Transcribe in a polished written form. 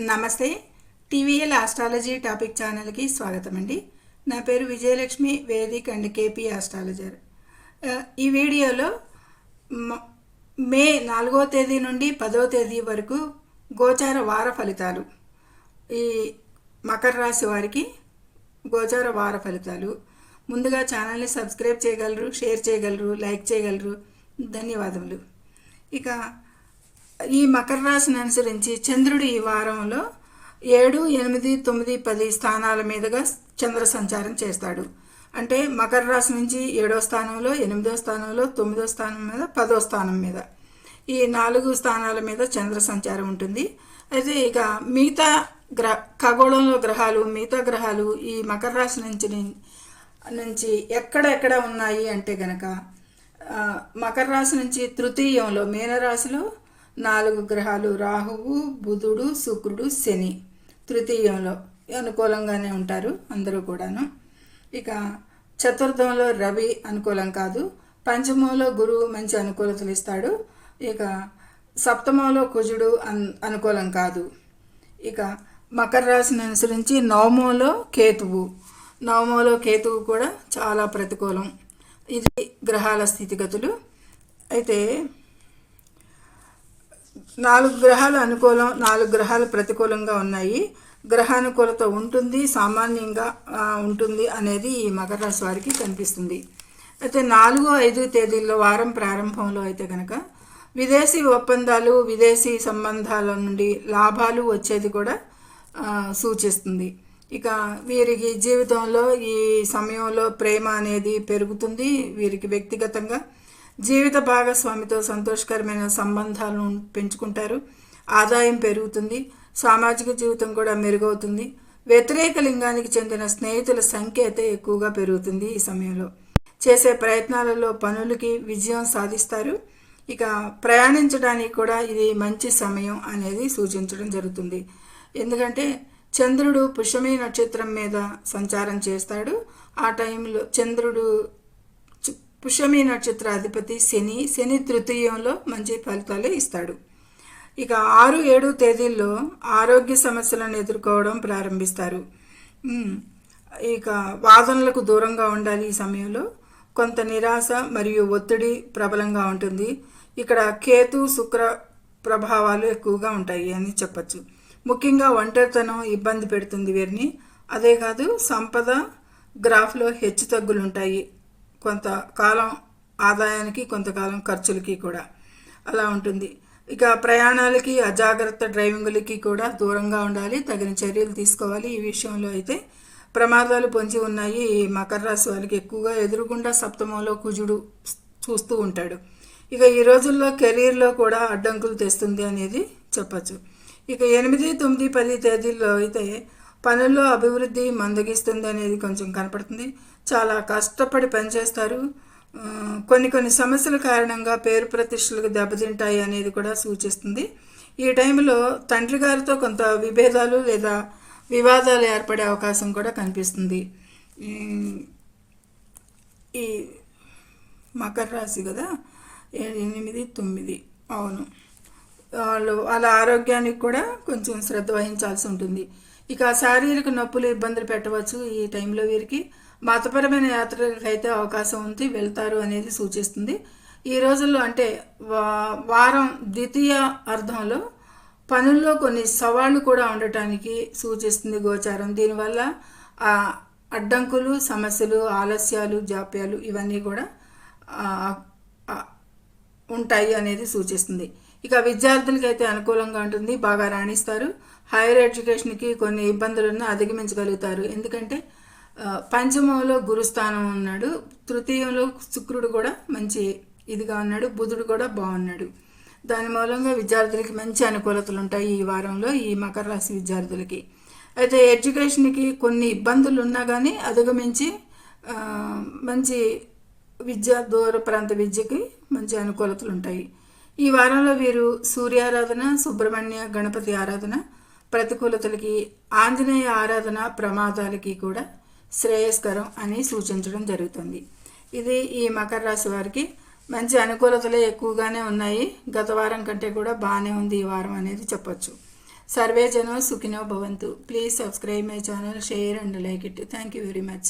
నమస్తే. TVL astrology topic ఛానల్కి స్వాగతం అండి. నా పేరు Vijayalakshmi, Vedic and KP astrologer. ఈ వీడియోలో మే 4వ తేదీ నుండి 10వ తేదీ వరకు గోచార వార ఫలితాలు, ఈ మకర రాశి వారికి గోచార వార ఫలితాలు. ముందుగా ఛానల్ని సబ్స్క్రైబ్ చేయగలరు, షేర్ చేయగలరు, లైక్ చేయగలరు. ధన్యవాదములు. ఇక ఈ మకర రాశిని అనుసరించి చంద్రుడు ఈ వారంలో 7, 8, 9, 10 స్థానాల మీదుగా చంద్ర సంచారం చేస్తాడు. అంటే మకర రాశి నుంచి 7వ స్థానంలో, 8వ స్థానంలో, 9వ స్థానం మీద, 10వ స్థానం మీద, ఈ 4 స్థానాల మీద చంద్ర సంచారం ఉంటుంది. అయితే ఇక మిగతా ఖగోళంలో గ్రహాలు, మిగతా గ్రహాలు ఈ మకర రాశి నుంచి ఎక్కడెక్కడ ఉన్నాయి అంటే గనక మకర రాశి నుంచి తృతీయంలో మీనరాశిలో 4 గ్రహాలు, రాహువు, బుధుడు, శుక్రుడు, శని తృతీయంలో అనుకూలంగానే ఉంటారు అందరూ కూడాను. ఇక చతుర్థంలో రవి అనుకూలం కాదు. పంచమంలో గురువు మంచి అనుకూలతలు ఇస్తాడు. ఇక సప్తమంలో కుజుడు అనుకూలం కాదు. ఇక మకర రాశిని అనుసరించి నవమంలో కేతువు కూడా చాలా ప్రతికూలం. ఇది గ్రహాల స్థితిగతులు. అయితే 4 గ్రహాలు అనుకూలం, 4 గ్రహాలు ప్రతికూలంగా ఉన్నాయి. గ్రహానుకూలత ఉంటుంది, సామాన్యంగా ఉంటుంది అనేది ఈ మకర రాశి వారికి కనిపిస్తుంది. అయితే 4, 5 తేదీల్లో వారం ప్రారంభంలో అయితే కనుక విదేశీ ఒప్పందాలు, విదేశీ సంబంధాల నుండి లాభాలు వచ్చేది కూడా సూచిస్తుంది. ఇక వీరికి జీవితంలో ఈ సమయంలో ప్రేమ అనేది పెరుగుతుంది. వీరికి వ్యక్తిగతంగా జీవిత భాగస్వామితో సంతోషకరమైన సంబంధాలను పెంచుకుంటారు. ఆదాయం పెరుగుతుంది. సామాజిక జీవితం కూడా మెరుగవుతుంది. వ్యతిరేక లింగానికి చెందిన స్నేహితుల సంఖ్య అయితే ఎక్కువగా పెరుగుతుంది. ఈ సమయంలో చేసే ప్రయత్నాలలో పనులకి విజయం సాధిస్తారు. ఇక ప్రయాణించడానికి కూడా ఇది మంచి సమయం అనేది సూచించడం జరుగుతుంది. ఎందుకంటే చంద్రుడు పుష్యమి నక్షత్రం మీద సంచారం చేస్తాడు. ఆ టైంలో చంద్రుడు పుష్యమి నక్షత్ర అధిపతి శని తృతీయంలో మంచి ఫలితాలు ఇస్తాడు. ఇక 6, 7 తేదీల్లో ఆరోగ్య సమస్యలను ఎదుర్కోవడం ప్రారంభిస్తారు. ఇక వాదనలకు దూరంగా ఉండాలి. ఈ సమయంలో కొంత నిరాశ మరియు ఒత్తిడి ప్రబలంగా ఉంటుంది. ఇక్కడ కేతు, శుక్ర ప్రభావాలు ఎక్కువగా ఉంటాయి అని చెప్పచ్చు. ముఖ్యంగా ఒంటరితనం ఇబ్బంది పెడుతుంది వీరిని. అదే కాదు, సంపద గ్రాఫ్లో హెచ్చు తగ్గులు ఉంటాయి. కొంతకాలం ఆదాయానికి, కొంతకాలం ఖర్చులకి కూడా అలా ఉంటుంది. ఇక ప్రయాణాలకి, అజాగ్రత్త డ్రైవింగులకి కూడా దూరంగా ఉండాలి. తగిన చర్యలు తీసుకోవాలి. ఈ విషయంలో అయితే ప్రమాదాలు పొంచి ఉన్నాయి. ఈ మకర రాశి వారికి ఎక్కువగా ఎదురుగుండా సప్తమంలో కుజుడు చూస్తూ ఉంటాడు. ఇక ఈ రోజుల్లో కెరీర్లో కూడా అడ్డంకులు తెస్తుంది అనేది చెప్పచ్చు. ఇక 8, 9, 10 తేదీల్లో అయితే పనుల్లో అభివృద్ధి మందగిస్తుంది అనేది కొంచెం కనపడుతుంది. చాలా కష్టపడి పనిచేస్తారు. కొన్ని సమస్యల కారణంగా పేరు ప్రతిష్టలకు దెబ్బతింటాయి అనేది కూడా సూచిస్తుంది. ఈ టైంలో తండ్రి గారితో కొంత విభేదాలు లేదా వివాదాలు ఏర్పడే అవకాశం కూడా కనిపిస్తుంది. ఈ మకర రాశి కదా, 8, 9 అవును, వాళ్ళ ఆరోగ్యానికి కూడా కొంచెం శ్రద్ధ వహించాల్సి ఉంటుంది. ఇక శారీరక నొప్పులు ఇబ్బందులు పెట్టవచ్చు. ఈ టైంలో వీరికి మతపరమైన యాత్రలకు అయితే అవకాశం ఉంది, వెళ్తారు అనేది సూచిస్తుంది. ఈ రోజుల్లో అంటే వారం ద్వితీయ అర్ధంలో పనుల్లో కొన్ని సవాళ్లు కూడా ఉండటానికి సూచిస్తుంది గోచారం. దీనివల్ల అడ్డంకులు, సమస్యలు, ఆలస్యాలు, జాప్యాలు ఇవన్నీ కూడా ఉంటాయి అనేది సూచిస్తుంది. ఇక విద్యార్థులకి అయితే అనుకూలంగా ఉంటుంది, బాగా రాణిస్తారు. హైయర్ ఎడ్యుకేషన్కి కొన్ని ఇబ్బందులను అధిగమించగలుగుతారు. ఎందుకంటే పంచమంలో గురుస్థానం ఉన్నాడు, తృతీయంలో శుక్రుడు కూడా మంచి ఇదిగా ఉన్నాడు, బుధుడు కూడా బాగున్నాడు. దాని మూలంగా విద్యార్థులకి మంచి అనుకూలతలు ఉంటాయి ఈ వారంలో, ఈ మకర రాశి విద్యార్థులకి. అయితే ఎడ్యుకేషన్కి కొన్ని ఇబ్బందులు ఉన్నా కానీ అధిగమించి మంచి దూర ప్రాంత విద్యకి మంచి అనుకూలతలు ఉంటాయి. ఈ వారంలో వీరు సూర్యారాధన, సుబ్రహ్మణ్య గణపతి ఆరాధన ప్రతికూలతలకి, ఆంజనేయ ఆరాధన ప్రమాదాలకి కూడా శ్రేయస్కరం అని సూచించడం జరుగుతుంది. ఇది ఈ మకర రాశి వారికి మంచి అనుకూలతలే ఎక్కువగానే ఉన్నాయి. గత వారం కంటే కూడా బాగానే ఉంది ఈ వారం అనేది చెప్పచ్చు. సర్వే జనో సుఖినో భవంతు. Please subscribe my channel, share and like it. Thank you very much.